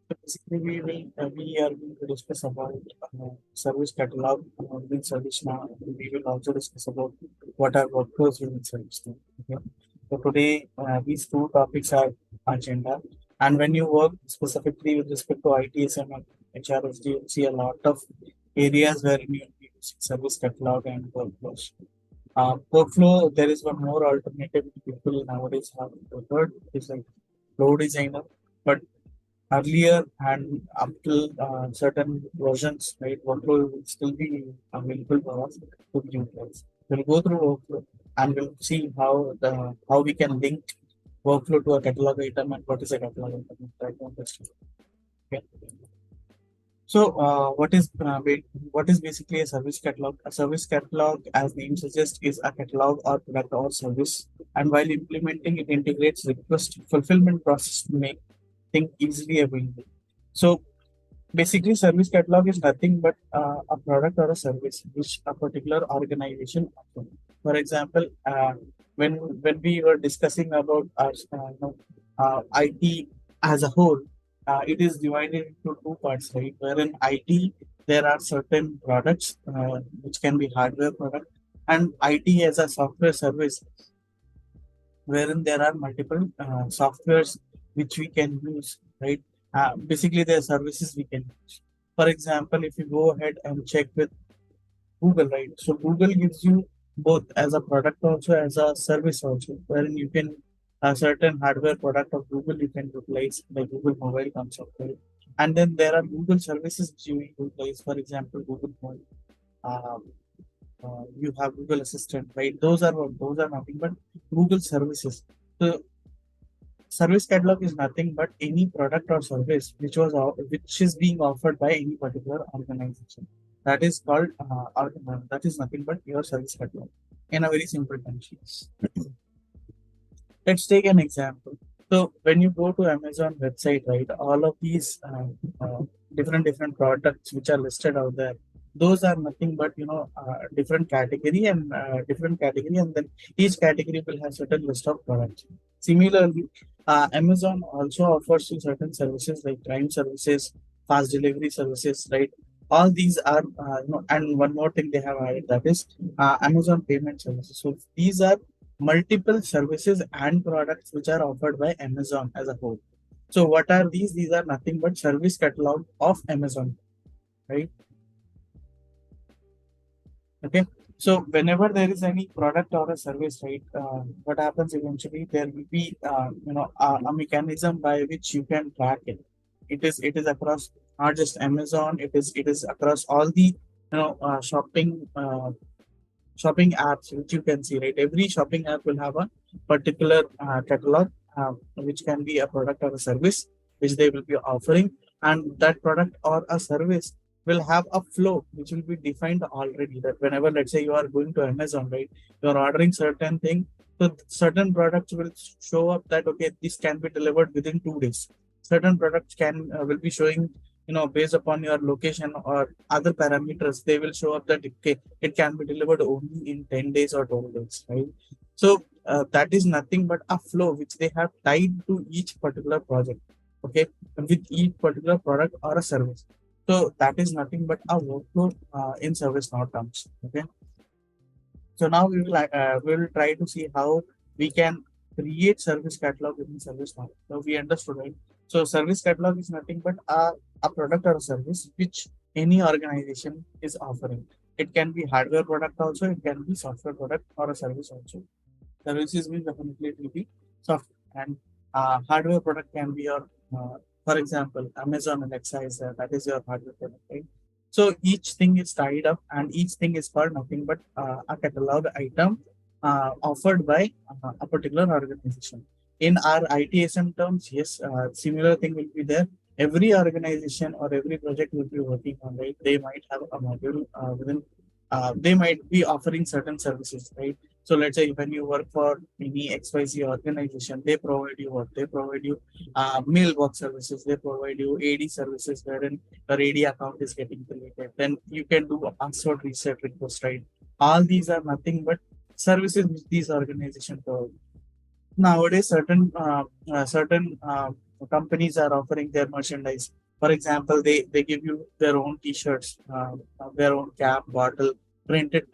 Basically, we are going to discuss about service catalog within ServiceNow. We will also discuss about what are workflows within ServiceNow. Okay. So today, these two topics are agenda. And when you work specifically with respect to ITSM and HRSD, you'll see a lot of areas where you will be using service catalog and workflows. Workflow, there is one more alternative people nowadays have preferred, is like flow designer. But earlier and up till certain versions, right, workflow will still be available for us to be utilized. We'll go through workflow and we'll see how we can link workflow to a catalog item and what is a catalog item. Right now, okay. So, what is basically a service catalog? A service catalog, as name suggests, is a catalog or product or service. And while implementing, it integrates request fulfillment process to make things easily available. So, basically, service catalog is nothing but a product or a service which a particular organization offers. For example, when we were discussing about our IT as a whole, it is divided into two parts, right? Where in IT there are certain products which can be hardware product, and IT as a software service, wherein there are multiple softwares which we can use, right? Basically, there are services we can use. For example, if you go ahead and check with Google, right? So Google gives you both as a product also as a service also, wherein you can a certain hardware product of Google you can utilize like Google Mobile concept, right? And then there are Google services which you utilize, for example, Google Phone. Um, you have Google Assistant, right? Those are nothing but Google services. So service catalog is nothing but any product or service which is being offered by any particular organization. That is called that is nothing but your service catalog in a very simple terms. Let's take an example. So when you go to Amazon website, right, all of these different products which are listed out there, those are nothing but different category, and then each category will have certain list of products. Similarly, Amazon also offers you certain services like Prime services, fast delivery services, right? All these are and one more thing they have added, that is Amazon payment services. So these are multiple services and products which are offered by Amazon as a whole. So what are these? These are nothing but service catalog of Amazon, right? Okay. So whenever there is any product or a service, right, what happens eventually, there will be a mechanism by which you can track it. It is across not just Amazon. It is across all the shopping apps which you can see, right? Every shopping app will have a particular catalog which can be a product or a service which they will be offering, and that product or a service will have a flow which will be defined already, that whenever, let's say, you are going to Amazon, right, you are ordering certain thing, so certain products will show up that okay, this can be delivered within 2 days. Certain products can will be showing, based upon your location or other parameters, they will show up that okay, it can be delivered only in 10 days or 12 days, right? So that is nothing but a flow which they have tied to each particular project, okay, with each particular product or a service. So that is nothing but a workflow in ServiceNow terms, okay. So now we will try to see how we can create service catalog within ServiceNow. So we understood, right? So service catalog is nothing but a product or a service which any organization is offering. It can be hardware product also, it can be software product or a service also. Services means definitely it will be software, and hardware product can be your, for example, Amazon Alexa is that is your hardware product, right? So each thing is tied up, and each thing is called nothing but a catalog item offered by a particular organization. In our ITSM terms, yes, similar thing will be there. Every organization or every project will be working on, right? They might have a module within. They might be offering certain services, right? So let's say when you work for any XYZ organization, they provide you what? They provide you mailbox services. They provide you AD services, wherein your AD account is getting deleted. Then you can do a password reset request, right? All these are nothing but services which these organizations provide. nowadays certain companies are offering their merchandise. For example, they give you their own t-shirts, their own cap bottle printed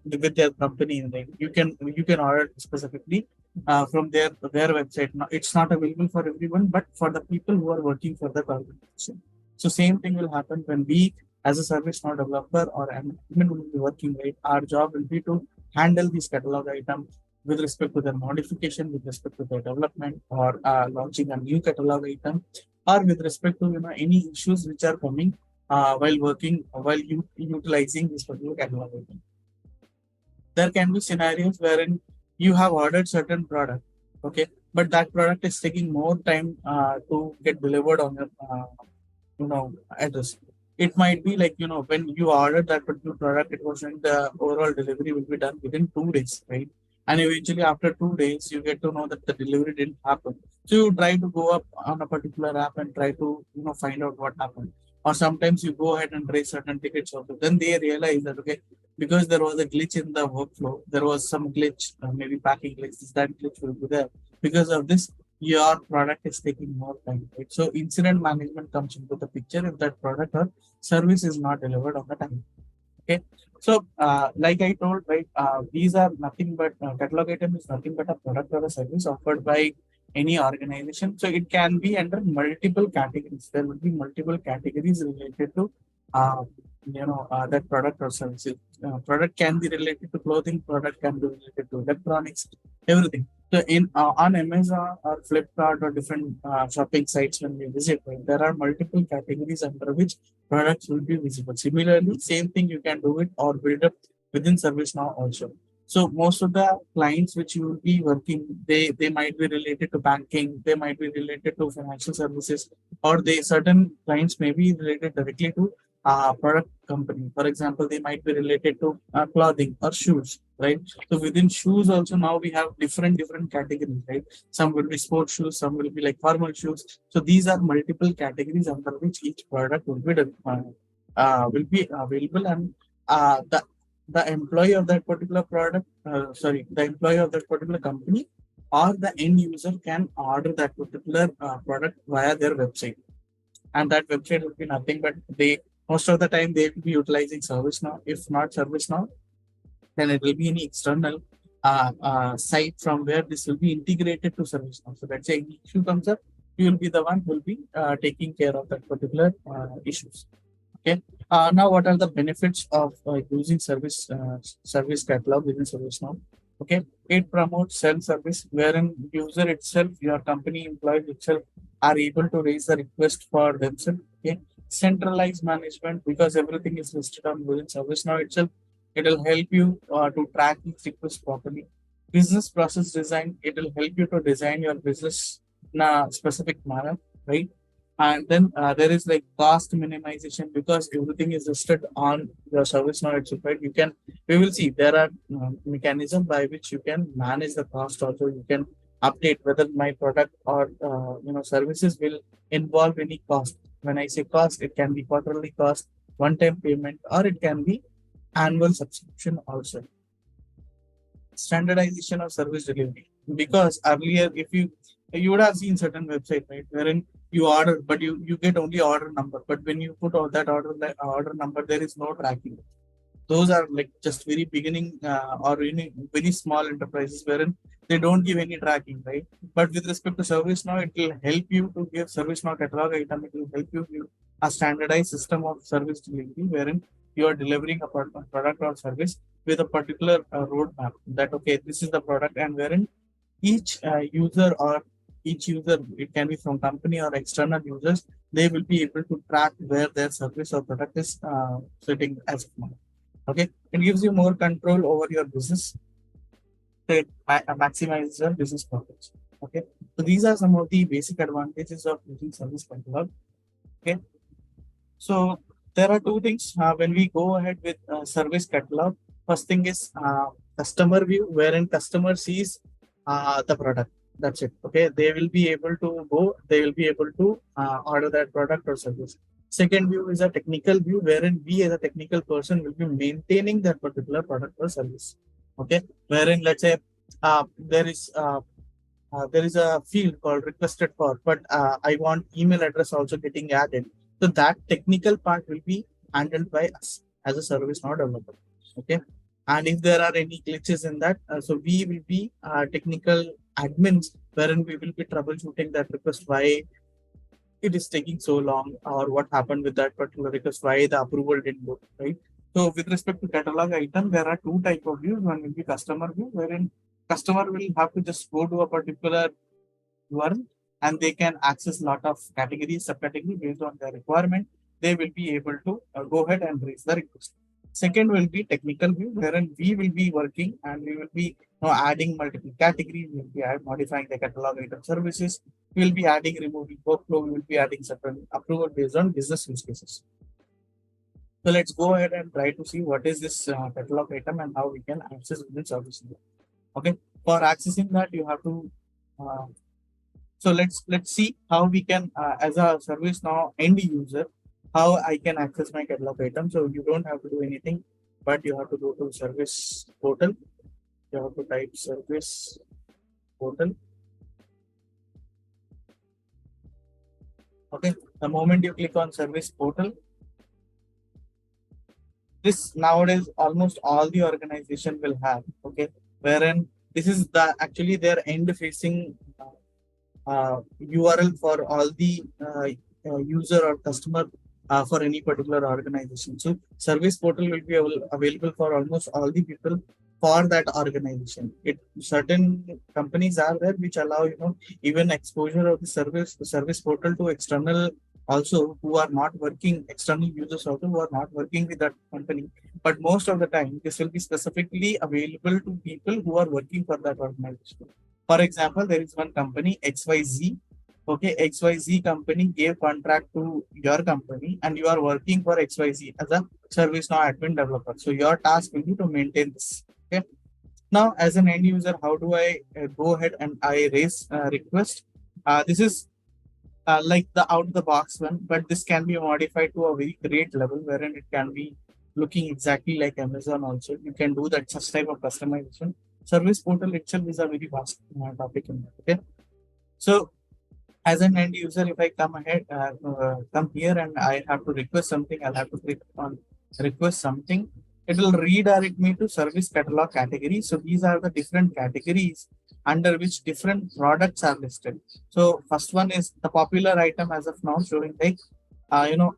with their company name. You can order specifically from their website. Now, it's not available for everyone, but for the people who are working for the organization. So same thing will happen when we, as a service now developer or an admin, will be working, right? Our job will be to handle these catalog items with respect to their modification, with respect to their development, or launching a new catalog item, or with respect to any issues which are coming while working while utilizing this particular catalog item. There can be scenarios wherein you have ordered certain product, okay, but that product is taking more time to get delivered on your address. It might be like, when you ordered that particular product, it was in the overall delivery will be done within 2 days, right? And eventually after 2 days you get to know that the delivery didn't happen. So you try to go up on a particular app and try to find out what happened. Or sometimes you go ahead and raise certain tickets also, then they realize that, okay, because there was a glitch in the workflow, there was some glitch, maybe packing glitch, that glitch will be there. Because of this, your product is taking more time, right? So incident management comes into the picture if that product or service is not delivered on the time. Okay. So like I told, right, these are nothing but catalog item is nothing but a product or a service offered by any organization. So it can be under multiple categories. There will be multiple categories related to that product or services. Product can be related to clothing, product can be related to electronics, everything. So in on Amazon or Flipkart or different shopping sites when we visit, right, there are multiple categories under which products will be visible. Similarly, same thing you can do it or build up within ServiceNow also. So most of the clients which you will be working, they might be related to banking, they might be related to financial services, or they certain clients may be related directly to product company. For example, they might be related to clothing or shoes, right? So within shoes also now we have different categories, right? Some will be sports shoes, some will be like formal shoes. So these are multiple categories under which each product will be available, and the employee of that particular product, the employee of that particular company or the end user can order that particular product via their website, and that website will be nothing but they most of the time they will be utilizing ServiceNow. If not ServiceNow, then it will be any external site from where this will be integrated to ServiceNow. So let's say an issue comes up, you will be the one who will be taking care of that particular issues. Okay. Now, what are the benefits of using service catalog within ServiceNow? Okay, it promotes self-service, wherein user itself, your company employees itself, are able to raise the request for themselves. Okay, centralized management, because everything is listed on within ServiceNow itself. It will help you to track each request properly. Business process design, it will help you to design your business in a specific manner, right? And then there is like cost minimization, because everything is listed on your service now itself, right? We will see there are mechanism by which you can manage the cost. Also, you can update whether my product or services will involve any cost. When I say cost, it can be quarterly cost, one-time payment, or it can be annual subscription also. Standardization of service delivery, because earlier if you would have seen certain website, right, wherein you order but you get only order number, but when you put all that order number, there is no tracking. Those are like just very beginning or very small enterprises wherein they don't give any tracking, right? But with respect to ServiceNow, it will help you to give ServiceNow catalog item. It will help you give a standardized system of service delivery wherein you are delivering a product or service with a particular roadmap that, okay, this is the product, and wherein each user or each user, it can be from company or external users, they will be able to track where their service or product is sitting as of now. Okay, it gives you more control over your business. It maximizes your business profits. Okay, so these are some of the basic advantages of using service catalog. Okay, so there are two things when we go ahead with service catalog. First thing is customer view, wherein customer sees the product. That's it. Okay, they will be able to go. They will be able to order that product or service. Second view is a technical view, wherein we as a technical person will be maintaining that particular product or service. Okay, wherein let's say there is there is a field called requested for, but I want email address also getting added. So that technical part will be handled by us as a service now developer. Okay. And if there are any glitches in that, so we will be technical admins wherein we will be troubleshooting that request, why it is taking so long, or what happened with that particular request, why the approval didn't go, right? So with respect to catalog item, there are two type of views. One will be customer view, wherein customer will have to just go to a particular URL and they can access lot of categories, subcategory based on their requirement. They will be able to go ahead and raise the request. Second will be technical view, wherein we will be working and we will be adding multiple categories. We will be modifying the catalog item services. We will be adding, removing workflow. We will be adding certain approval based on business use cases. So let's go ahead and try to see what is this catalog item and how we can access within ServiceNow. Okay, for accessing that, you have to uh, so let's see how we can, as a ServiceNow end user, how I can access my catalog item. So you don't have to do anything, but you have to go to service portal. You have to type service portal. Okay. The moment you click on service portal, this nowadays almost all the organization will have. Okay. Wherein this is the actually their end facing URL for all the user or customer for any particular organization. So service portal will be available for almost all the people for that organization. It certain companies are there which allow even exposure of the service portal to external also who are not working, external users also who are not working with that company. But most of the time this will be specifically available to people who are working for that organization. For example, there is one company XYZ. Okay, XYZ company gave contract to your company and you are working for XYZ as a ServiceNow admin developer. So your task will be to maintain this. Okay. Now, as an end user, how do I go ahead and I raise a request? This is like the out of the box one, but this can be modified to a very great level wherein it can be looking exactly like Amazon also. You can do that such type of customization. Service portal itself is a very vast topic in that. Okay. So as an end user, if I come here and I have to request something, I'll have to click on request something. It will redirect me to service catalog category. So these are the different categories under which different products are listed. So first one is the popular item as of now showing like,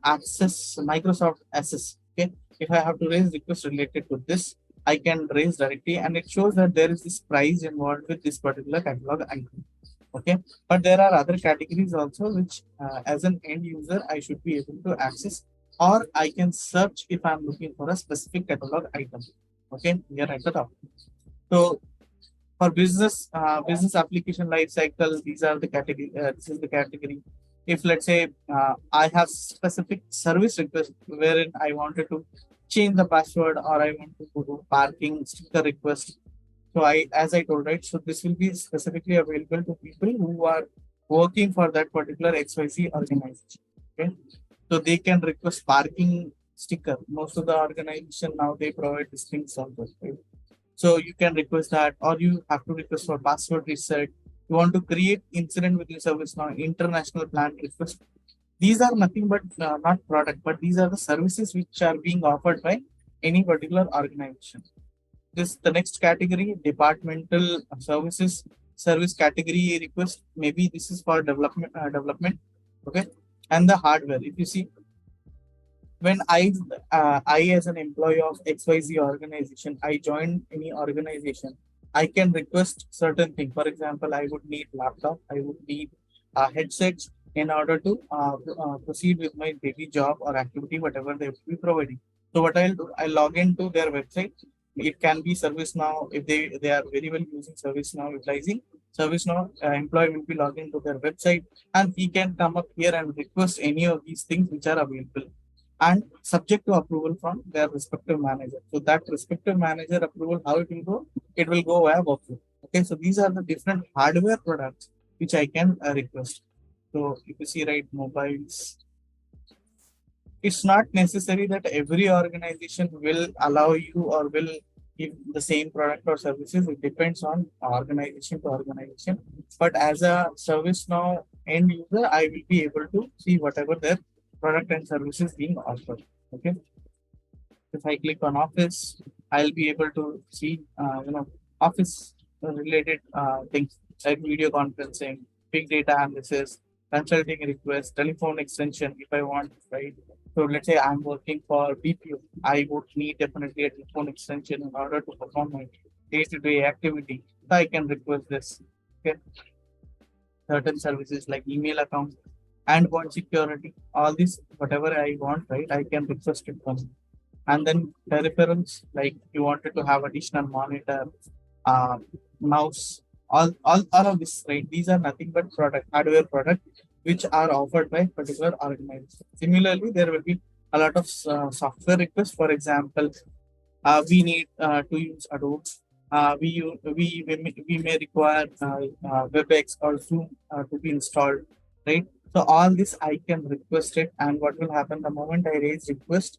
access Microsoft Access. Okay. If I have to raise request related to this, I can raise directly and it shows that there is this price involved with this particular catalog item. Okay, but there are other categories also which as an end user I should be able to access, or I can search if I'm looking for a specific catalog item. Okay, here at the top. So for business application life cycle, these are the category, this is the category. If let's say I have specific service request wherein I wanted to change the password or I want to go to parking sticker request. So as I told, right, so this will be specifically available to people who are working for that particular XYZ organization. Okay. So they can request parking sticker. Most of the organization now they provide these things also. Right? So you can request that, or you have to request for password reset. You want to create incident within ServiceNow, international plan request. These are nothing but not product, but these are the services which are being offered by any particular organization. This the next category, departmental services, service category request. Maybe this is for development. Okay. And the hardware, if you see, when I as an employee of XYZ organization, I join any organization, I can request certain thing. For example, I would need laptop, I would need headsets in order to proceed with my daily job or activity, whatever they will be providing. So what I'll do, I'll log into their website. It can be ServiceNow. If they are very well using ServiceNow, utilizing ServiceNow, employee will be logged into their website and he can come up here and request any of these things which are available and subject to approval from their respective manager. So that respective manager approval, how it will go? It will go via workflow. Okay, so these are the different hardware products which I can request. So if you see, right, mobiles, it's not necessary that every organization will allow you or will if the same product or services, it depends on organization to organization. But as a ServiceNow end user, I will be able to see whatever their product and services being offered. Okay. If I click on Office, I'll be able to see, Office related things like video conferencing, big data analysis, consulting requests, telephone extension if I want, right? So let's say I'm working for BPO, I would need definitely a telephone extension in order to perform my day-to-day activity. So I can request this. Okay. Certain services like email account, endpoint security, all this, whatever I want, right? I can request it from. And then peripherals, like you wanted to have additional monitor, uh, mouse, all of this, right? These are nothing but hardware product, which are offered by particular organization. Similarly, there will be a lot of software requests. For example, we need to use Adobe. We may require WebEx or Zoom to be installed, right? So all this I can request it, and what will happen the moment I raise request,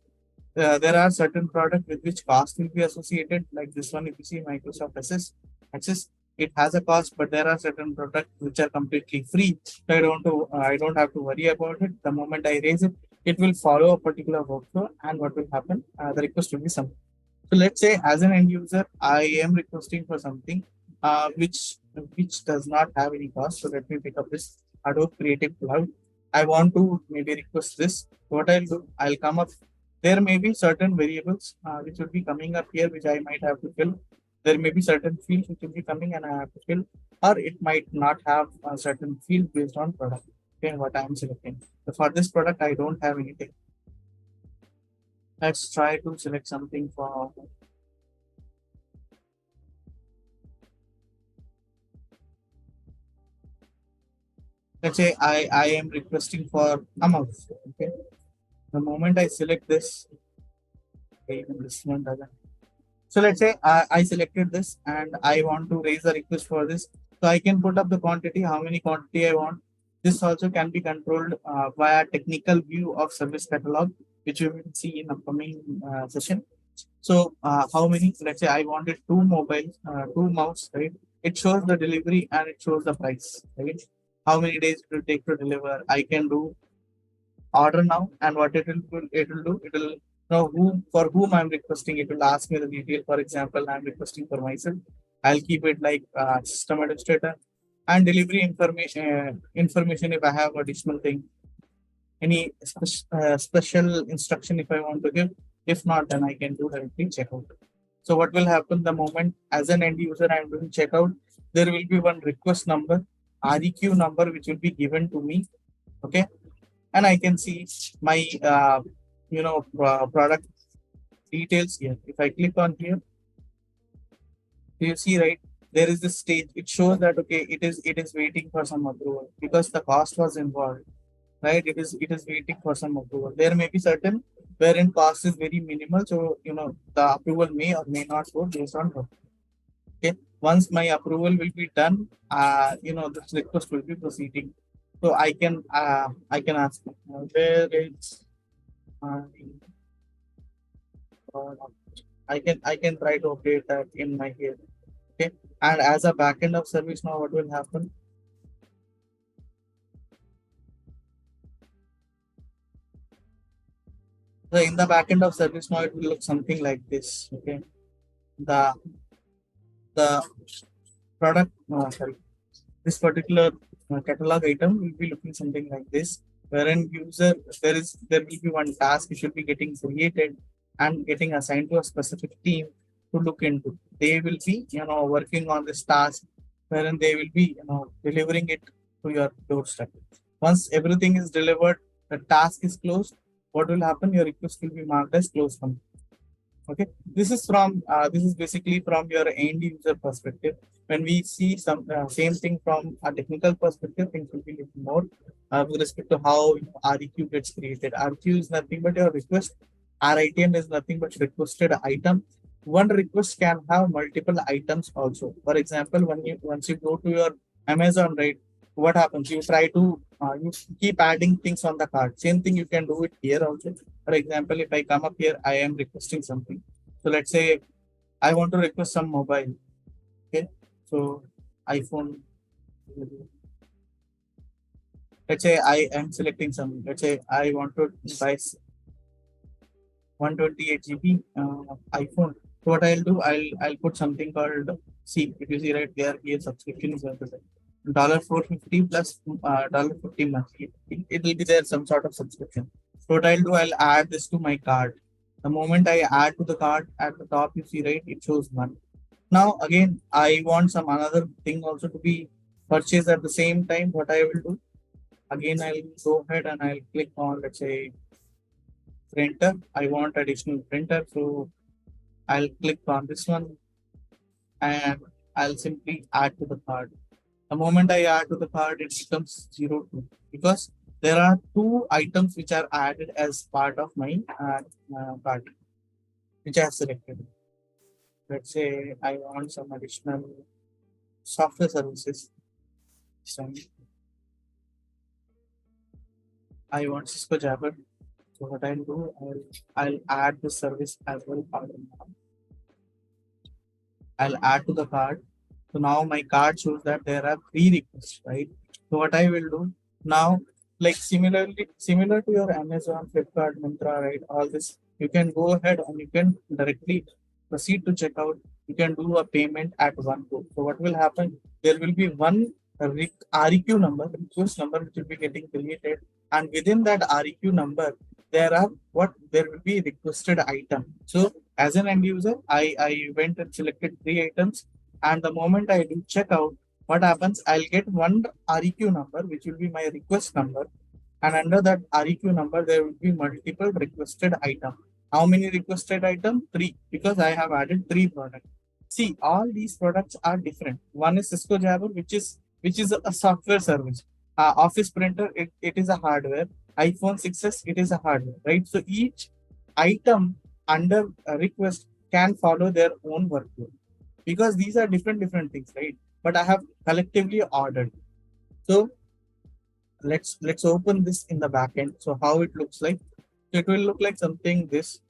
there are certain products with which cost will be associated. Like this one, if you see Microsoft Access, it has a cost, but there are certain products which are completely free. So I don't have to worry about it. The moment I raise it, it will follow a particular workflow, and what will happen? The request will be some. So let's say as an end user, I am requesting for something which does not have any cost. So let me pick up this Adobe Creative Cloud. I want to maybe request this. What I'll do, I'll come up. There may be certain variables which will be coming up here, which I might have to fill. There may be certain fields which will be coming and I have to fill, or it might not have a certain field based on product. Okay, what I'm selecting. So for this product, I don't have anything. Let's try to select something for. Let's say I am requesting for a mouse. Okay. The moment I select this, okay, this one doesn't. So let's say I selected this and I want to raise a request for this. So I can put up the quantity, how many quantity I want. This also can be controlled via technical view of service catalog, which we will see in upcoming session. So how many, let's say I wanted two mouse, right? It shows the delivery and it shows the price, right? How many days it will take to deliver. I can do order now, and what it will know for whom I'm requesting. It will ask me the detail. For example, I'm requesting for myself. I'll keep it like system administrator and delivery information if I have additional thing. Any special instruction if I want to give. If not, then I can do directly checkout. So what will happen the moment as an end user I'm doing checkout, there will be one request number, REQ number, which will be given to me. Okay. And I can see my, product details here. If I click on here, you see, right, there is this stage. It shows that, okay, it is waiting for some approval because the cost was involved, right? It is waiting for some approval. There may be certain wherein cost is very minimal. So, the approval may or may not go based on what. Okay. Once my approval will be done, this request will be proceeding. So I can ask where is I can try to update that in my here. Okay. And as a backend of service now, what will happen? So in the backend of service now, it will look something like this. Okay. The product, sorry, this particular catalog item will be looking something like this, wherein user there will be one task which will be getting created and getting assigned to a specific team to look into. They will be working on this task, wherein they will be delivering it to your doorstep. Once everything is delivered, the task is closed. What will happen? Your request will be marked as closed. Okay, this is basically from your end user perspective. When we see some same thing from a technical perspective, things will be little more with respect to how REQ gets created. REQ is nothing but your request. RITM is nothing but requested item. One request can have multiple items also. For example, once you go to your Amazon, right, what happens? You try to you keep adding things on the cart. Same thing you can do it here also. For example, if I come up here, I am requesting something. So let's say I want to request some mobile. Okay, so iPhone. Let's say I am selecting some. Let's say I want to buy 128 GB iPhone. So what I'll do, I'll put something called, see, if you see right there, here subscription is $450 plus $50 monthly. It will be there some sort of subscription. So what I'll do, I'll add this to my card. The moment I add to the card, at the top you see right, it shows one. Now again, I want some another thing also to be purchased at the same time. What I will do, again I'll go ahead and I'll click on, let's say, printer. I want additional printer, so I'll click on this one and I'll simply add to the card. The moment I add to the card, it becomes 02 because there are two items which are added as part of my card, which I have selected. Let's say I want some additional software services. So I want Cisco Jabber. So what I'll do, I'll add the service as well. I'll add to the card. So now my card shows that there are 3 requests, right? So what I will do now, like similar to your Amazon, Flipkart, Myntra, right? All this, you can go ahead and you can directly proceed to checkout. You can do a payment at one go. So what will happen? There will be one REQ number, request number, which will be getting created, and within that REQ number, there will be requested item. So as an end user, I went and selected 3 items, and the moment I do checkout, what happens? I'll get one REQ number, which will be my request number, and under that REQ number, there will be multiple requested item. How many requested item? 3, because I have added 3 products. See, all these products are different. One is Cisco Jabber, which is a software service. Office printer, it is a hardware. iPhone 6s, it is a hardware, right? So each item under a request can follow their own workflow because these are different things, right? But I have collectively ordered. So let's open this in the backend. So how it looks like? It will look like something this,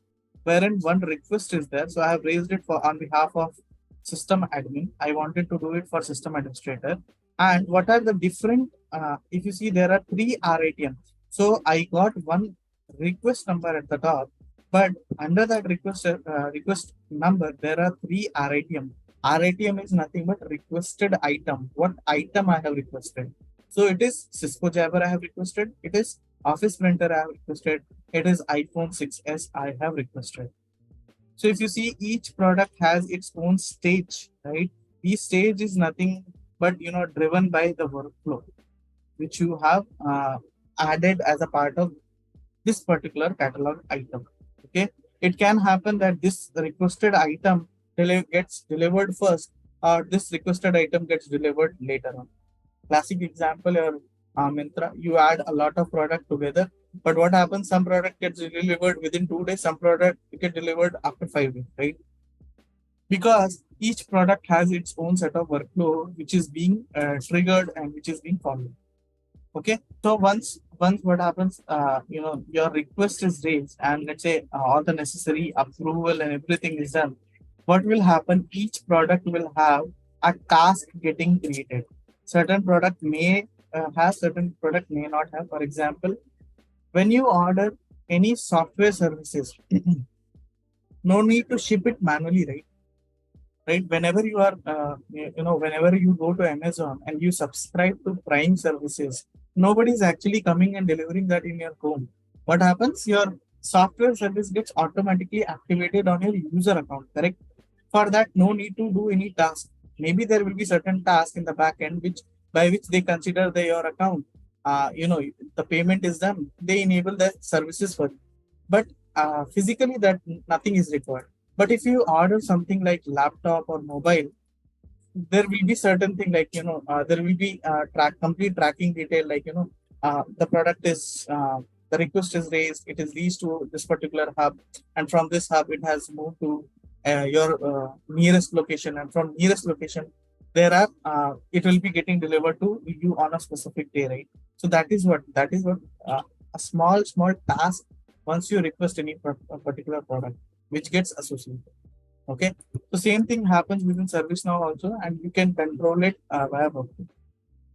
wherein one request is there. So I have raised it for on behalf of system admin. I wanted to do it for system administrator. And what are the different? If you see, there are 3 RATM. So I got one request number at the top, but under that request number, there are 3 RATM. RATM is nothing but requested item. What item I have requested? So it is Cisco Jabber I have requested. It is Office printer I have requested. It is iPhone 6s I have requested. So if you see, each product has its own stage, right? Each stage is nothing but driven by the workflow which you have added as a part of this particular catalog item. Okay, it can happen that this requested item gets delivered first, or this requested item gets delivered later on. Classic example, your Myntra, you add a lot of product together, but what happens? Some product gets delivered within 2 days, some product get delivered after 5 days, right? Because each product has its own set of workflow which is being triggered and which is being followed. Okay, so once what happens, your request is raised, and let's say all the necessary approval and everything is done. What will happen? Each product will have a task getting created. Certain product may have, certain product may not have. For example, when you order any software services, no need to ship it manually, right? Right, whenever you are whenever you go to Amazon and you subscribe to Prime services, nobody is actually coming and delivering that in your home. What happens? Your software service gets automatically activated on your user account, correct? For that, no need to do any task. Maybe there will be certain task in the back end by which they consider your account, the payment is done, they enable the services for you. But physically, that nothing is required. But if you order something like laptop or mobile, there will be certain thing like there will be complete tracking detail, like the product is the request is raised, it is reached to this particular hub, and from this hub it has moved to your nearest location, and from nearest location it will be getting delivered to you on a specific day, right? So that is what a small task once you request any particular product which gets associated. Okay, so same thing happens within ServiceNow also, and you can control it via workflow.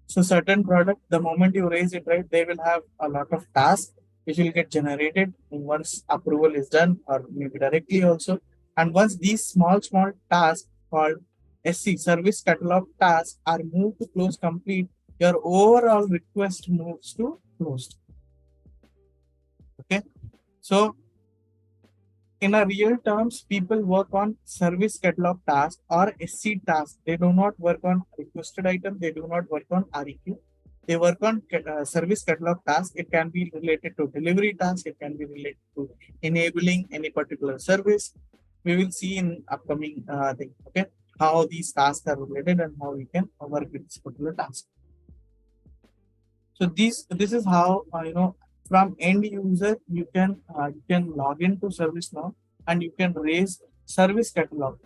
So certain product, the moment you raise it, right, they will have a lot of tasks which will get generated once approval is done, or maybe directly also. And once these small tasks called SC service catalog tasks are moved to close complete, your overall request moves to closed. Okay, so in a real terms, people work on service catalog task or SC task. They do not work on requested item. They do not work on REQ. They work on service catalog task. It can be related to delivery task. It can be related to enabling any particular service. We will see in upcoming thing. Okay, how these tasks are related and how we can work with this particular task. So this is how from end user you can log into ServiceNow and you can raise service catalog.